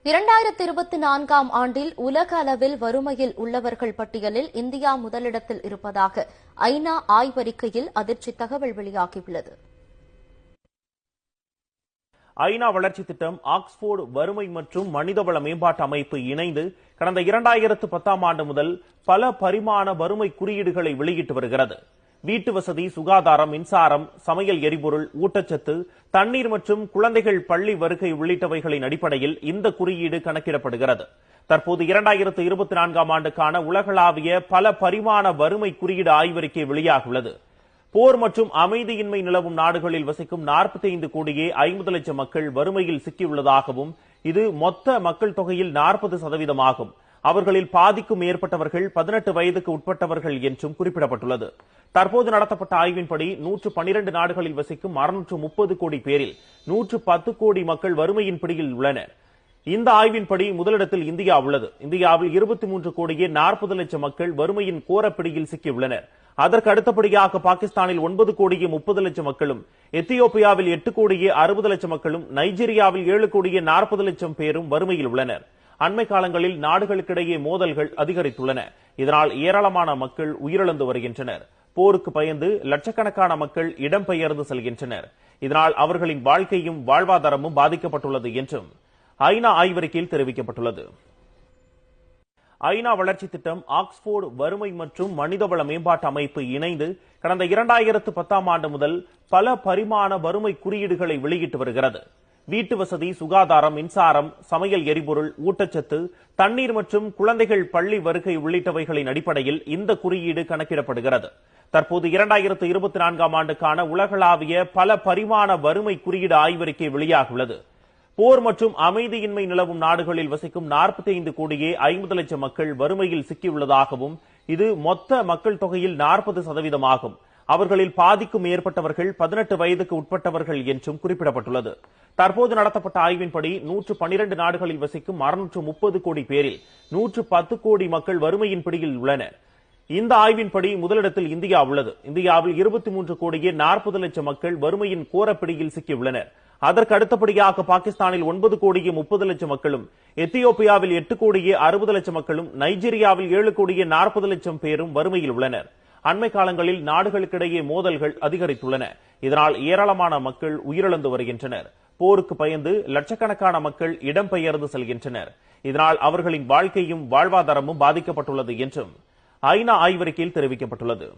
2024ஆம் ஆண்டில் உலக அளவில் வறுமையில் உள்ளவர்கள் பட்டியலில் இந்தியா முதலிடத்தில் இருப்பதாக ஐநா ஆய்வறிக்கையில் அதிர்ச்சி தகவல் வெளியாகியுள்ளது. ஐநா வளர்ச்சி திட்டம், ஆக்ஸ்போர்டு வறுமை மற்றும் மனிதவள மேம்பாட்டு அமைப்பு இணைந்து கடந்த 2010ஆம் ஆண்டு முதல் பல பரிமாண வறுமை குறியீடுகளை வெளியிட்டு வருகிறது. வீட்டு வசதி, சுகாதாரம், மின்சாரம், சமையல் எரிபொருள், ஊட்டச்சத்து, தண்ணீர் மற்றும் குழந்தைகள் பள்ளி வருகை உள்ளிட்டவைகளின் அடிப்படையில் இந்த குறியீடு கணக்கிடப்படுகிறது. தற்போது 2024ஆம் ஆண்டுக்கான உலகளாவிய பல பரிமாண வறுமை குறியீடு ஆய்வறிக்கை வெளியாகியுள்ளது. போர் மற்றும் அமைதியின்மை நிலவும் நாடுகளில் வசிக்கும் 45 கோடியே 50 லட்சம் மக்கள் வறுமையில் சிக்கியுள்ளதாகவும், இது மொத்த மக்கள் தொகையில் 40% ஆகும். அவர்களில் பாதிக்கும் மேற்பட்டவர்கள் 18 வயதுக்கு உட்பட்டவர்கள் என்றும் குறிப்பிடப்பட்டுள்ளது. தற்போது நடத்தப்பட்ட ஆய்வின்படி 112 நாடுகளில் வசிக்கும் 630 கோடி பேரில் 110 கோடி மக்கள் வறுமையின் பிடியில் உள்ளனர். இந்த ஆய்வின்படி முதலிடத்தில் இந்தியா உள்ளது. இந்தியாவில் 23 கோடியே 40 லட்சம் மக்கள் வறுமையின் கோரப்பிடியில் சிக்கியுள்ளனர். அதற்கு அடுத்தபடியாக பாகிஸ்தானில் 9 கோடியே 30 லட்சம் மக்களும், எத்தியோப்பியாவில் 8 கோடியே 60 லட்சம் மக்களும், நைஜீரியாவில் 7 கோடியே 40 லட்சம் பேரும் வறுமையில் உள்ளனர். அண்மை காலங்களில் நாடுகளுக்கிடையே மோதல்கள் அதிகரித்துள்ளன. இதனால் ஏராளமான மக்கள் உயிரிழந்து வருகின்றனர். போருக்கு பயந்து லட்சக்கணக்கான மக்கள் இடம்பெயர்ந்து செல்கின்றனர். இதனால் அவர்களின் வாழ்க்கையும் வாழ்வாதாரமும் பாதிக்கப்பட்டுள்ளது என்றும் ஐநா ஆய்வறிக்கையில் தெரிவிக்கப்பட்டுள்ளது. ஐநா வளர்ச்சி திட்டம், ஆக்ஸ்போர்டு வறுமை மற்றும் மனிதவள மேம்பாட்டு அமைப்பு இணைந்து கடந்த 2010ஆம் ஆண்டு முதல் பல பரிமாண வறுமை குறியீடுகளை வெளியிட்டு வருகிறது. வீட்டு வசதி, சுகாதாரம், மின்சாரம், சமையல் எரிபொருள், ஊட்டச்சத்து, தண்ணீர் மற்றும் குழந்தைகள் பள்ளி வருகை உள்ளிட்டவைகளின் அடிப்படையில் இந்த குறியீடு கணக்கிடப்படுகிறது. தற்போது 2024ஆம் ஆண்டுக்கான உலகளாவிய பல பரிமாண வறுமை குறியீடு ஆய்வறிக்கை வெளியாகியுள்ளது. போர் மற்றும் அமைதியின்மை நிலவும் நாடுகளில் வசிக்கும் 45 கோடியே 50 லட்சம் மக்கள் வறுமையில் சிக்கியுள்ளதாகவும், இது மொத்த மக்கள் தொகையில் 40% ஆகும். அவர்களில் பாதிக்கும் மேற்பட்டவர்கள் 18 வயதுக்கு உட்பட்டவர்கள் என்றும் குறிப்பிடப்பட்டுள்ளது. தற்போது நடத்தப்பட்ட ஆய்வின்படி 112 நாடுகளில் வசிக்கும் 630 கோடி பேரில் 110 கோடி மக்கள் வறுமையின் பிடியில் உள்ளனர். இந்த ஆய்வின்படி முதலிடத்தில் இந்தியா உள்ளது. இந்தியாவில் 23 கோடியே 40 லட்சம் மக்கள் வறுமையின் கோரப்பிடியில் சிக்கியுள்ளனர். அதற்கு அடுத்தபடியாக பாகிஸ்தானில் 9 கோடியே 30 லட்சம் மக்களும், எத்தியோப்பியாவில் 8 கோடியே 60 லட்சம் மக்களும், நைஜீரியாவில் 7 கோடியே 40 லட்சம் பேரும் வறுமையில் உள்ளனர். அண்மை காலங்களில் நாடுகளுக்கிடையே மோதல்கள் அதிகரித்துள்ளன. இதனால் ஏராளமான மக்கள் உயிரிழந்து வருகின்றனர். போருக்கு பயந்து லட்சக்கணக்கான மக்கள் இடம்பெயர்ந்து செல்கின்றனர். இதனால் அவர்களின் வாழ்க்கையும் வாழ்வாதாரமும் பாதிக்கப்பட்டுள்ளது என்றும் ஐநா ஆய்வறிக்கையில் தெரிவிக்கப்பட்டுள்ளது.